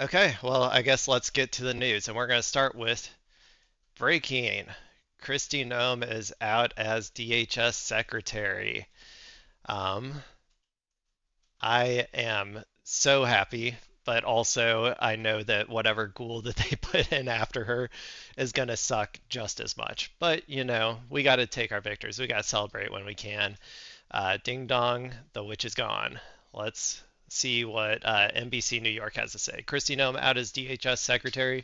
Okay, well, I guess let's get to the news, and we're going to start with breaking. Kristi Noem is out as DHS Secretary. Um, I am so happy, but also I know that whatever ghoul that they put in after her is going to suck just as much. But, we got to take our victories. We got to celebrate when we can. Ding dong, the witch is gone. Let's see what NBC New York has to say. Kristi Noem out as DHS Secretary,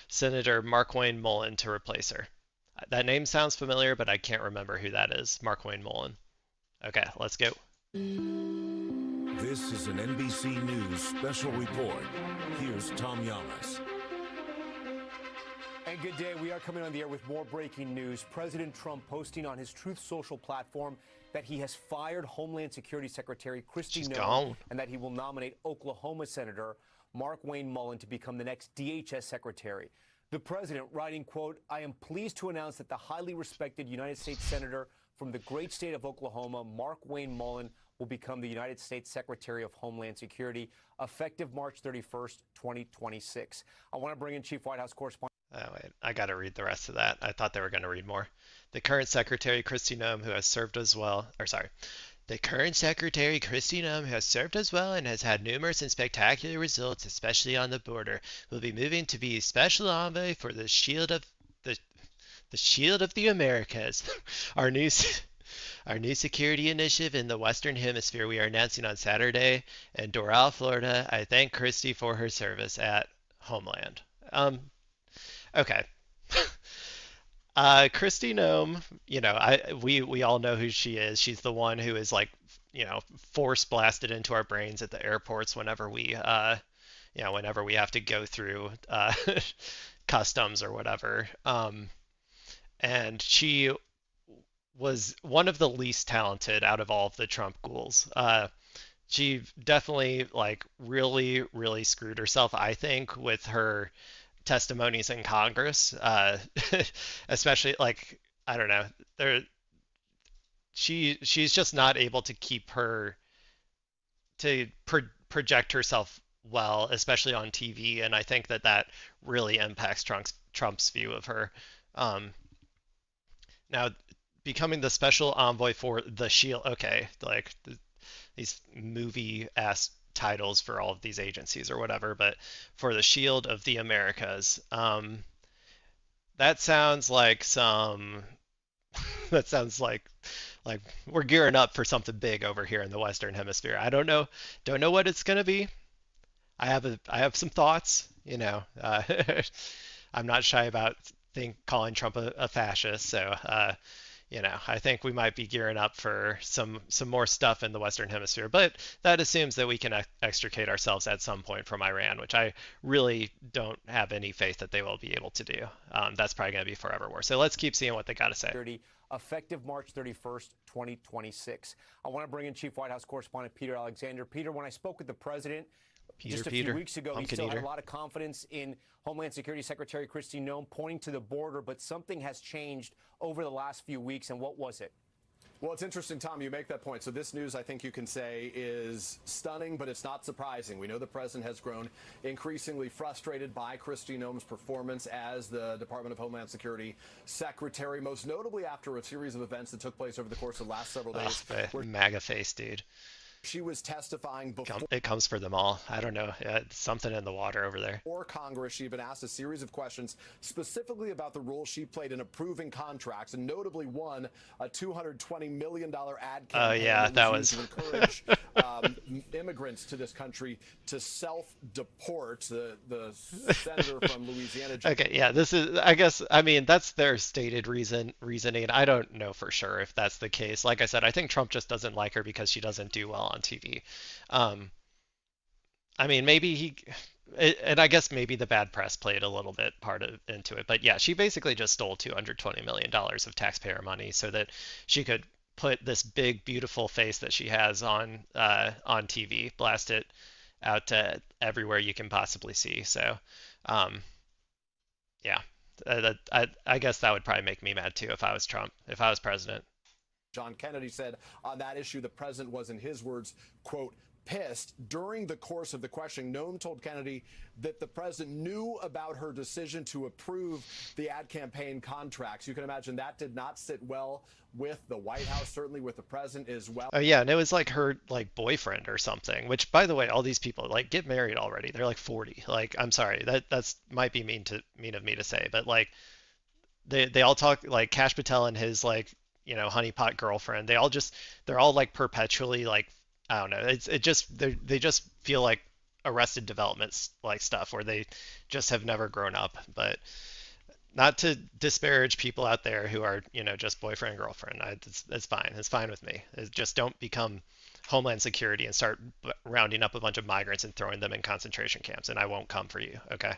Senator Markwayne Mullin to replace her. That name sounds familiar, but I can't remember who that is. Markwayne Mullin. Okay, let's go. This is an NBC News special report. Here's Tom Llamas. And good day. We are coming on the air with more breaking news. President Trump posting on his Truth Social platform that he has fired Homeland Security Secretary Kristi Noem and that he will nominate Oklahoma Senator Markwayne Mullin to become the next DHS Secretary. The president writing, quote, "I am pleased to announce that the highly respected United States Senator from the great state of Oklahoma, Markwayne Mullin, will become the United States Secretary of Homeland Security effective March 31st, 2026. I want to bring in Chief White House correspondent. Oh, wait, I got to read the rest of that. I thought they were going to read more. The current Secretary, Kristi Noem, who has served as well, or sorry, the current Secretary, Kristi Noem, who has served as well and has had numerous and spectacular results, especially on the border, will be moving to be Special Envoy for the Shield of the Americas, our new our new security initiative in the Western Hemisphere we are announcing on Saturday in Doral, Florida. I thank Kristi for her service at Homeland. Okay. Kristi Noem, we all know who she is. She's the one who is like, force blasted into our brains at the airports whenever we have to go through customs or whatever. And she was one of the least talented out of all of the Trump ghouls. She definitely like really, really screwed herself, I think, with her testimonies in Congress, especially like I don't know, she's just not able to keep her to project herself well, especially on TV, and I think that really impacts Trump's view of her. Um, Now, becoming the special envoy for the Shield, okay, like these movie ass titles for all of these agencies or whatever, but for the Shield of the Americas, that sounds like some. That sounds like we're gearing up for something big over here in the Western Hemisphere. I don't know what it's gonna be. I have some thoughts. I'm not shy about calling Trump a fascist, so I think we might be gearing up for some more stuff in the Western Hemisphere, but that assumes that we can extricate ourselves at some point from Iran, which I really don't have any faith that they will be able to do. That's probably going to be forever war. So let's keep seeing what they got to say. Effective March 31st, 2026. I want to bring in Chief White House correspondent Peter Alexander. Peter, when I spoke with the president just a few weeks ago, he still had a lot of confidence in Homeland Security Secretary Kristi Noem, pointing to the border, but something has changed over the last few weeks, and what was it? Well, it's interesting, Tom, you make that point. So this news, I think you can say, is stunning, but it's not surprising. We know the president has grown increasingly frustrated by Kristi Noem's performance as the Department of Homeland Security Secretary, most notably after a series of events that took place over the course of the last several days. MAGA-faced, dude. She was testifying before. It comes for them all. I don't know. Something in the water over there. Before Congress, she had been asked a series of questions specifically about the role she played in approving contracts, and notably one, a $220 million ad campaign. Oh, yeah, that was. To encourage immigrants to this country to self-deport. The senator from Louisiana. Okay, yeah, this is, I guess, I mean, that's their stated reasoning. I don't know for sure if that's the case. Like I said, I think Trump just doesn't like her because she doesn't do well on TV. I mean, and I guess maybe the bad press played a little bit into it. But yeah, she basically just stole $220 million of taxpayer money so that she could put this big, beautiful face that she has on TV, blast it out to everywhere you can possibly see. So, yeah, I guess that would probably make me mad too if I was Trump, if I was president. John Kennedy said on that issue, the president was, in his words, quote, pissed. During the course of the questioning, Noem told Kennedy that the president knew about her decision to approve the ad campaign contracts. You can imagine that did not sit well with the White House, certainly with the president as well. Oh yeah, and it was like her like boyfriend or something. Which, by the way, all these people like get married already. They're like 40. Like, I'm sorry, that's might be mean of me to say, but like they all talk like Kash Patel and his like honeypot girlfriend. They're all like perpetually like I don't know. It just they just feel like Arrested Development like stuff where they just have never grown up. But not to disparage people out there who are just boyfriend and girlfriend. It's fine. It's fine with me. Just don't become Homeland Security and start rounding up a bunch of migrants and throwing them in concentration camps, and I won't come for you. Okay.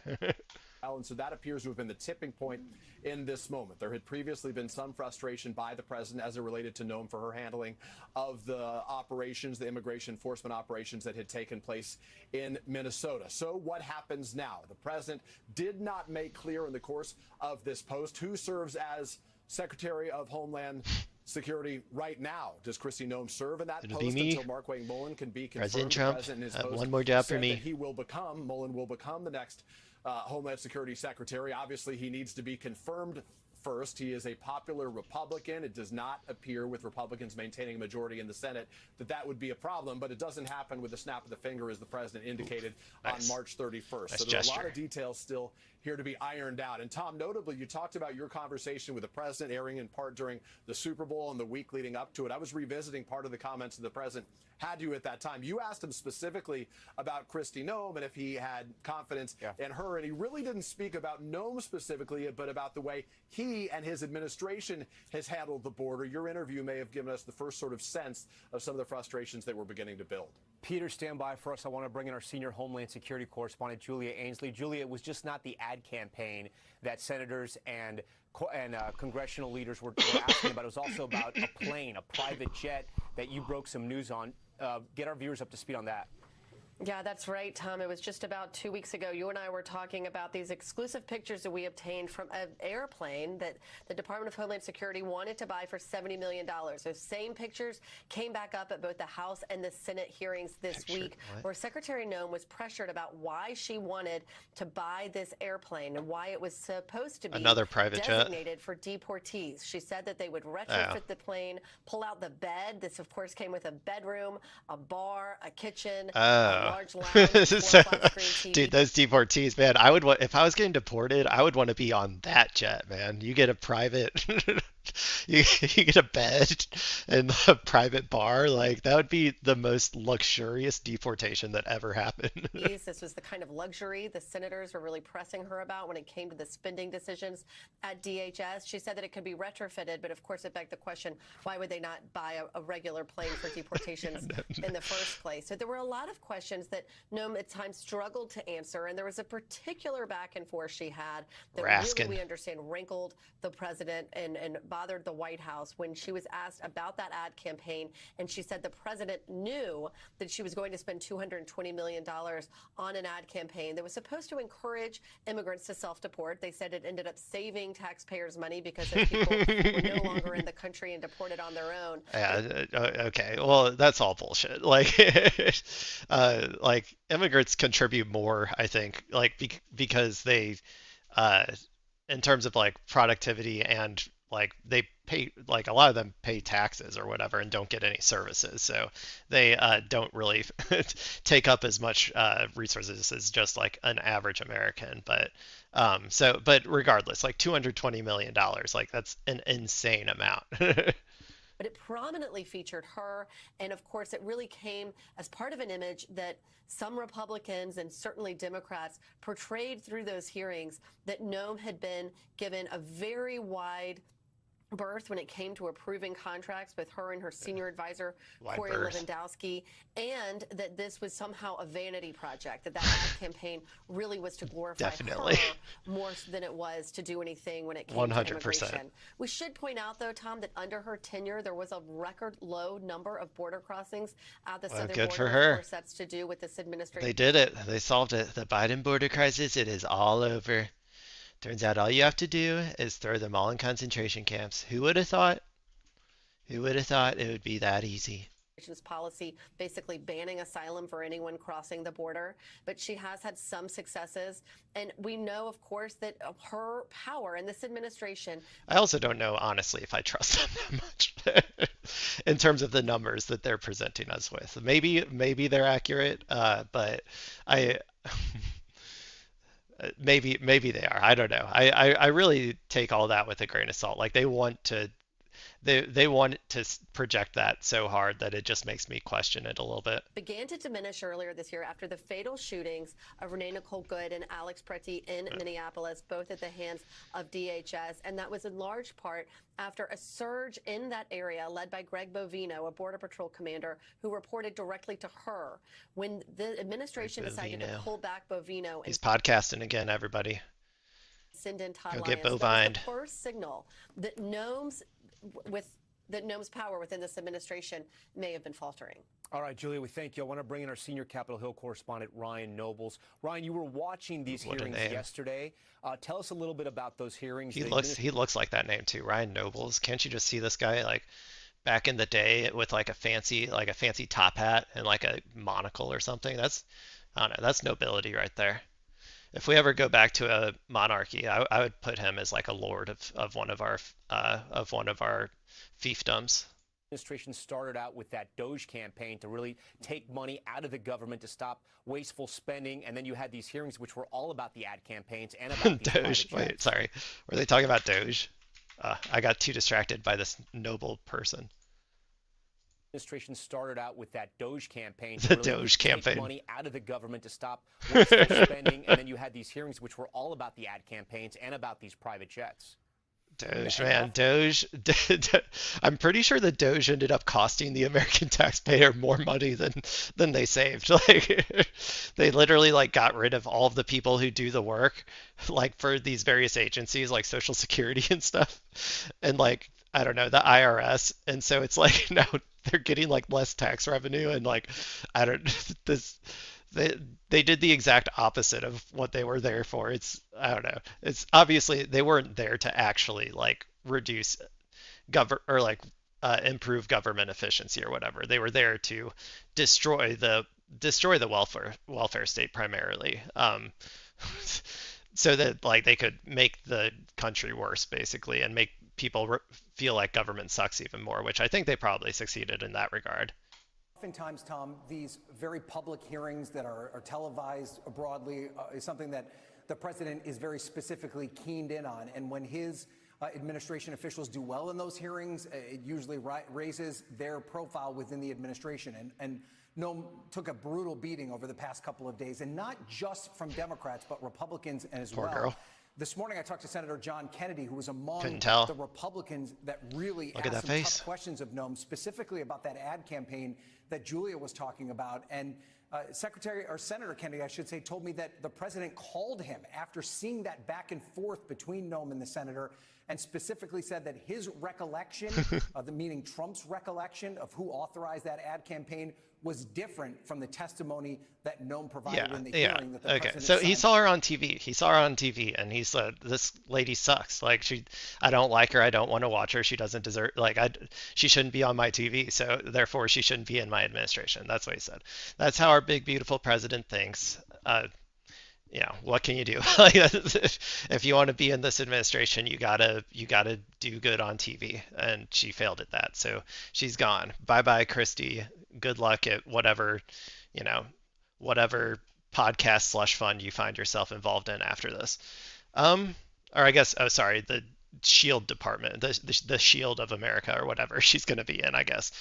And so that appears to have been the tipping point in this moment. There had previously been some frustration by the president as it related to Noem for her handling of the operations, the immigration enforcement operations that had taken place in Minnesota. So what happens now? The president did not make clear in the course of this post who serves as Secretary of Homeland Security right now. Does Kristi Noem serve in that post until Markwayne Mullin can be confirmed? President Trump, the president in his post one more job for me. Mullin will become the next Homeland Security Secretary. Obviously, he needs to be confirmed first. He is a popular Republican. It does not appear, with Republicans maintaining a majority in the Senate, that would be a problem, but it doesn't happen with a snap of the finger, as the president indicated on March 31st. So there's a lot of details still here to be ironed out. And Tom, notably, you talked about your conversation with the president airing in part during the Super Bowl and the week leading up to it. I was revisiting part of the comments that the president had you at that time. You asked him specifically about Kristi Noem and if he had confidence in her, and he really didn't speak about Noem specifically, but about the way he and his administration has handled the border. Your interview may have given us the first sort of sense of some of the frustrations that were beginning to build. Peter, stand by for us. I want to bring in our senior Homeland Security correspondent, Julia Ainsley. Julia, it was just not the ad campaign that senators and congressional leaders were asking about. It was also about a plane, a private jet that you broke some news on. Get our viewers up to speed on that. Yeah, that's right, Tom. It was just about 2 weeks ago. You and I were talking about these exclusive pictures that we obtained from an airplane that the Department of Homeland Security wanted to buy for $70 million. Those same pictures came back up at both the House and the Senate hearings this week, where Secretary Noem was pressured about why she wanted to buy this airplane and why it was supposed to be another private designated jet for deportees. She said that they would retrofit the plane, pull out the bed. This, of course, came with a bedroom, a bar, a kitchen, large lounge, so, dude, those deportees, man, I would if I was getting deported, I would want to be on that jet, man. You get a private, you get a bed and a private bar, like that would be the most luxurious deportation that ever happened. This was the kind of luxury the senators were really pressing her about when it came to the spending decisions at DHS. She said that it could be retrofitted, but of course it begged the question, why would they not buy a regular plane for deportations in the first place? So there were a lot of questions that Noem at times struggled to answer, and there was a particular back and forth she had that really, we understand, rankled the president and bothered the White House when she was asked about that ad campaign, and she said the president knew that she was going to spend $220 million on an ad campaign that was supposed to encourage immigrants to self-deport. They said it ended up saving taxpayers money because those people were no longer in the country and deported on their own. Yeah, okay. Well, that's all bullshit. Like, like immigrants contribute more, I think, like because they, in terms of like productivity and like they pay, like a lot of them pay taxes or whatever and don't get any services, so they don't really take up as much resources as just like an average American. But but regardless, like $220 million, like that's an insane amount. But it prominently featured her, and of course it really came as part of an image that some Republicans and certainly Democrats portrayed through those hearings, that Noem had been given a very wide berth when it came to approving contracts with her and her senior advisor, Corey Lewandowski, and that this was somehow a vanity project, that ad campaign really was to glorify her more than it was to do anything when it came 100%. To immigration. We should point out, though, Tom, that under her tenure, there was a record low number of border crossings at the southern border. Good for her. Of course, that's to do with this administration. They did it. They solved it. The Biden border crisis, it is all over. Turns out all you have to do is throw them all in concentration camps. Who would have thought? Who would have thought it would be that easy? policy basically banning asylum for anyone crossing the border, but she has had some successes. And we know, of course, that her power in this administration. I also don't know, honestly, if I trust them that much in terms of the numbers that they're presenting us with. Maybe they're accurate, but I maybe they are. I don't know. I really take all that with a grain of salt. Like they want to project that so hard that it just makes me question it a little bit. Began to diminish earlier this year after the fatal shootings of Renee Nicole Good and Alex Preti in Minneapolis, both at the hands of DHS. And that was in large part after a surge in that area led by Greg Bovino, a Border Patrol commander, who reported directly to her. When the administration decided to pull back Bovino. He's podcasting again, everybody. Send in Todd Go Lyons. get bovined. That was the first signal that Noem's power within this administration may have been faltering. All right, Julia, we thank you. I want to bring in our senior Capitol Hill correspondent, Ryan Nobles. Ryan, you were watching these hearings yesterday. Tell us a little bit about those hearings. He looks like that name too, Ryan Nobles. Can't you just see this guy like back in the day with like a fancy top hat and like a monocle or something? I don't know, that's nobility right there. If we ever go back to a monarchy, I would put him as like a lord of one of our fiefdoms. Administration started out with that Doge campaign to really take money out of the government to stop wasteful spending, and then you had these hearings which were all about the ad campaigns and about these Doge. Wait, sorry, were they talking about Doge? I got too distracted by this noble person. Administration started out with that Doge campaign to really Doge take campaign. money out of the government to stop wasteful spending, and then you had these hearings which were all about the ad campaigns and about these private jets. Doge, man, Doge. I'm pretty sure the Doge ended up costing the American taxpayer more money than they saved. Like they literally like got rid of all of the people who do the work, like for these various agencies like Social Security and stuff, and like I don't know, the IRS, and so it's like now they're getting like less tax revenue, and like I don't this. They did the exact opposite of what they were there for. I don't know. It's obviously they weren't there to actually like reduce improve government efficiency or whatever. They were there to destroy the welfare state primarily, so that like they could make the country worse basically and make people feel like government sucks even more, which I think they probably succeeded in that regard. Oftentimes, Tom, these very public hearings that are televised broadly is something that the president is very specifically keened in on. And when his administration officials do well in those hearings, it usually raises their profile within the administration. And Noem took a brutal beating over the past couple of days, and not just from Democrats, but Republicans as well. Poor girl. This morning, I talked to Senator John Kennedy, who was among the Republicans that really asked some tough questions of Noem, specifically about that ad campaign that Julia was talking about. And Senator Kennedy, I should say, told me that the president called him after seeing that back and forth between Noem and the senator, and specifically said that his recollection, meaning Trump's recollection of who authorized that ad campaign, was different from the testimony that Noem provided in the hearing. That the president so he saw her on TV. He saw her on TV, and he said, "This lady sucks. Like I don't like her. I don't want to watch her. She doesn't deserve. She shouldn't be on my TV. So therefore, she shouldn't be in my administration." That's what he said. That's how our big, beautiful president thinks. What can you do? If you want to be in this administration, you gotta do good on TV, and she failed at that. So she's gone. Bye bye, Kristi. Good luck at whatever podcast / fund you find yourself involved in after this. Or I guess, the Shield department, the Shield of America or whatever she's gonna be in, I guess.